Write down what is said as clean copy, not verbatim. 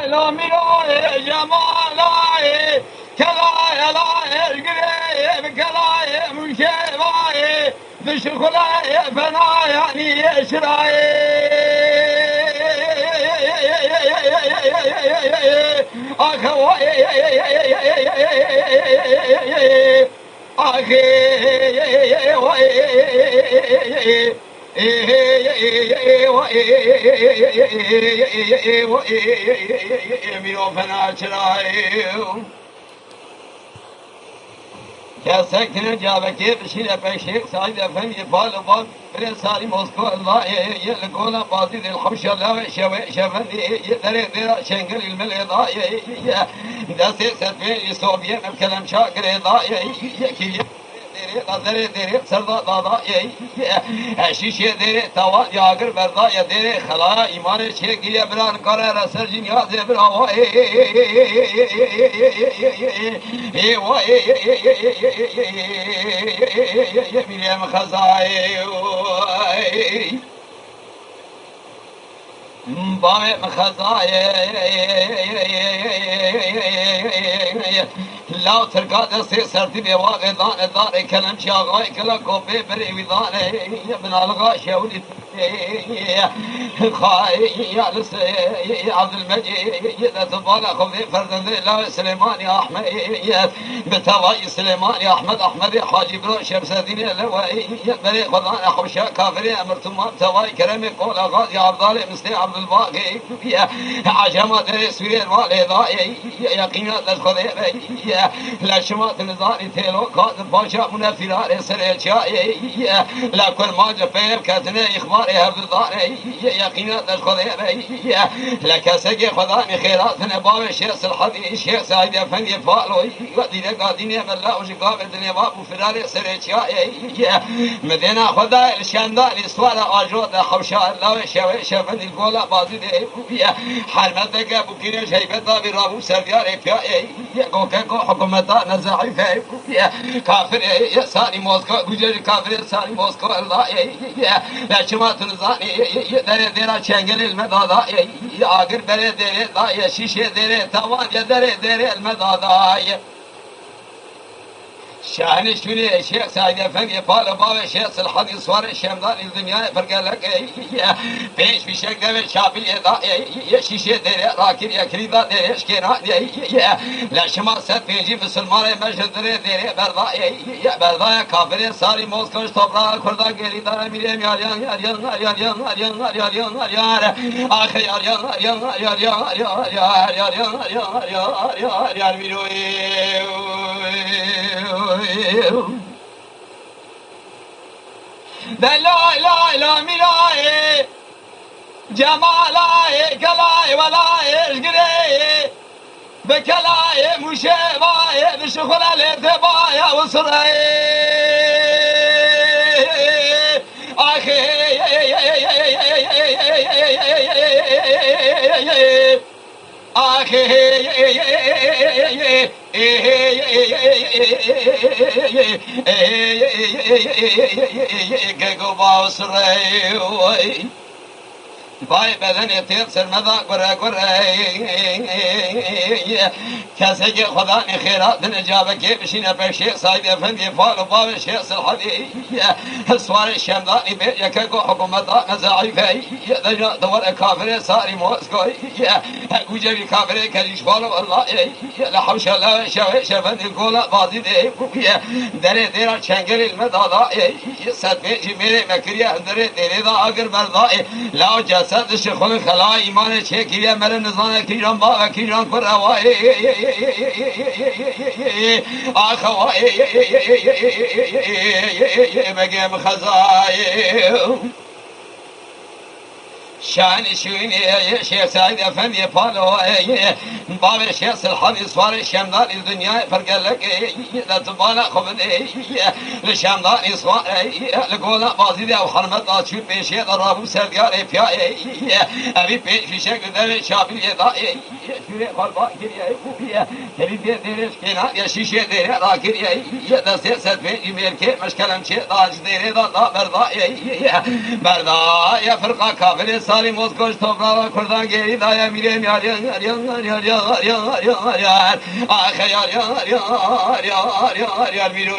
لا ميراي جمالاي كلاي لا ارقري بكلاي مشيباي بشخلاي فناياني شراي أخوي كسكن جابك بشيل بشيك سعيد فني بالبال برسالي موسكو الله يلقونا بازي الحبشة لا شوي شفني دري درا شنقل المليضا دسي ستوي صوبيا الكلام شاكر ضا يكي دري دري سردا ضا شيشه دري توا ياغر بردا يا دري خلا ايمان شيخ يا بران قرار سرجن يا برا مريم خزاي بامي مخزاي لا ترقى دسي سرتي بواقع دان دار كلام شاغاي كلا كوبي بري ويدان ابن الغاشي ولي خاي يا لس عبد المجيد تبالا خذي فرد لا سليمان يا احمد بتواي سليمان يا احمد حاجي برو شمس الدين لوي بري خدان حبشه كافر امرتم تواي كرم قول غازي عبد الله مستي عبد الباقي عجمات سوير والداي يقينات الخذي لا شمات نزاري تيلو كاذب باشا منفرار سريشاي لا كل ما جفير كاتنا اخباري هبضاري يقينات الخذي لا كسقي خداني خيراتنا باب الشيخ الحدي الشيخ سعيد افندي فالوي قدينا قاديني ملا وشقاب الدنيا باب فرار سريشاي مدينه خدا الشاندالي سوال اجود حوشا لا شوي شفن القولا بازي دي حرمتك ابو كينش هيبتا برابو سرديار فيا كوكو حكومتا نزاعي فيا كافر ساري موسكو گجر كافر ساري موسكو الله لا شمات نزاني دري درا شنگل المدادا اگر دري دري دا شيشه دري توان دري المدادا شاهن شوني شيخ سعيد افندي بال باب شيخ الحدي صور الشمدان الدنيا فرق لك بيش في شك ده شافي ده شيشه ده راكر يا كريدا ده اشكنا لا شما ست بيجي مسلمان مجد ده بردا كافر ساري موسكو توبرا كردا گريدا ميرم يار اخر يار لا ميراي جمالاي كلاي ولاي اشقري بكلاي مشيباي بشغل الارتباي وصري اخي باي بدن يطير سرمدا قرا كاسج خداني خيرات نجابك بشينا بشيخ سعيد افندي فال باب الشيخ الحدي سوار الشمداني يككو حكومه نزاعي في دور كافر ساري موسكو وجبي كافر كريش فال والله لا حوش لا شفند القولا بازي دي دري درا شنگل المدادا سدفي ميري مكريا دري دا اگر بردا لا جسد شخول خلا ایمان چکیه مر نزان کیران با کیران پر روای آخوای بگم خزای شان شوني شيخ سعيد افندي فالو باب الشيخ الحدي صار الشمدان الدنيا فرق لك لا تبانا خبني الشمدان صار لقولا بازي او حرمت اشوف بشي ضربو سرقار فيا ابي في شكل ده شابي يدا شوري قلبا كريا كريم ديرش كنا يا شيشه دير راكر يا ده سياسه في ميركي مشكلم شي داج دير دا بردا يا فرقه كافر سالی مسکوش toprağa kurdan geri daya mirem yar yar yar yar yar yar yar yar yar ah yar yar yar yar yar yar bir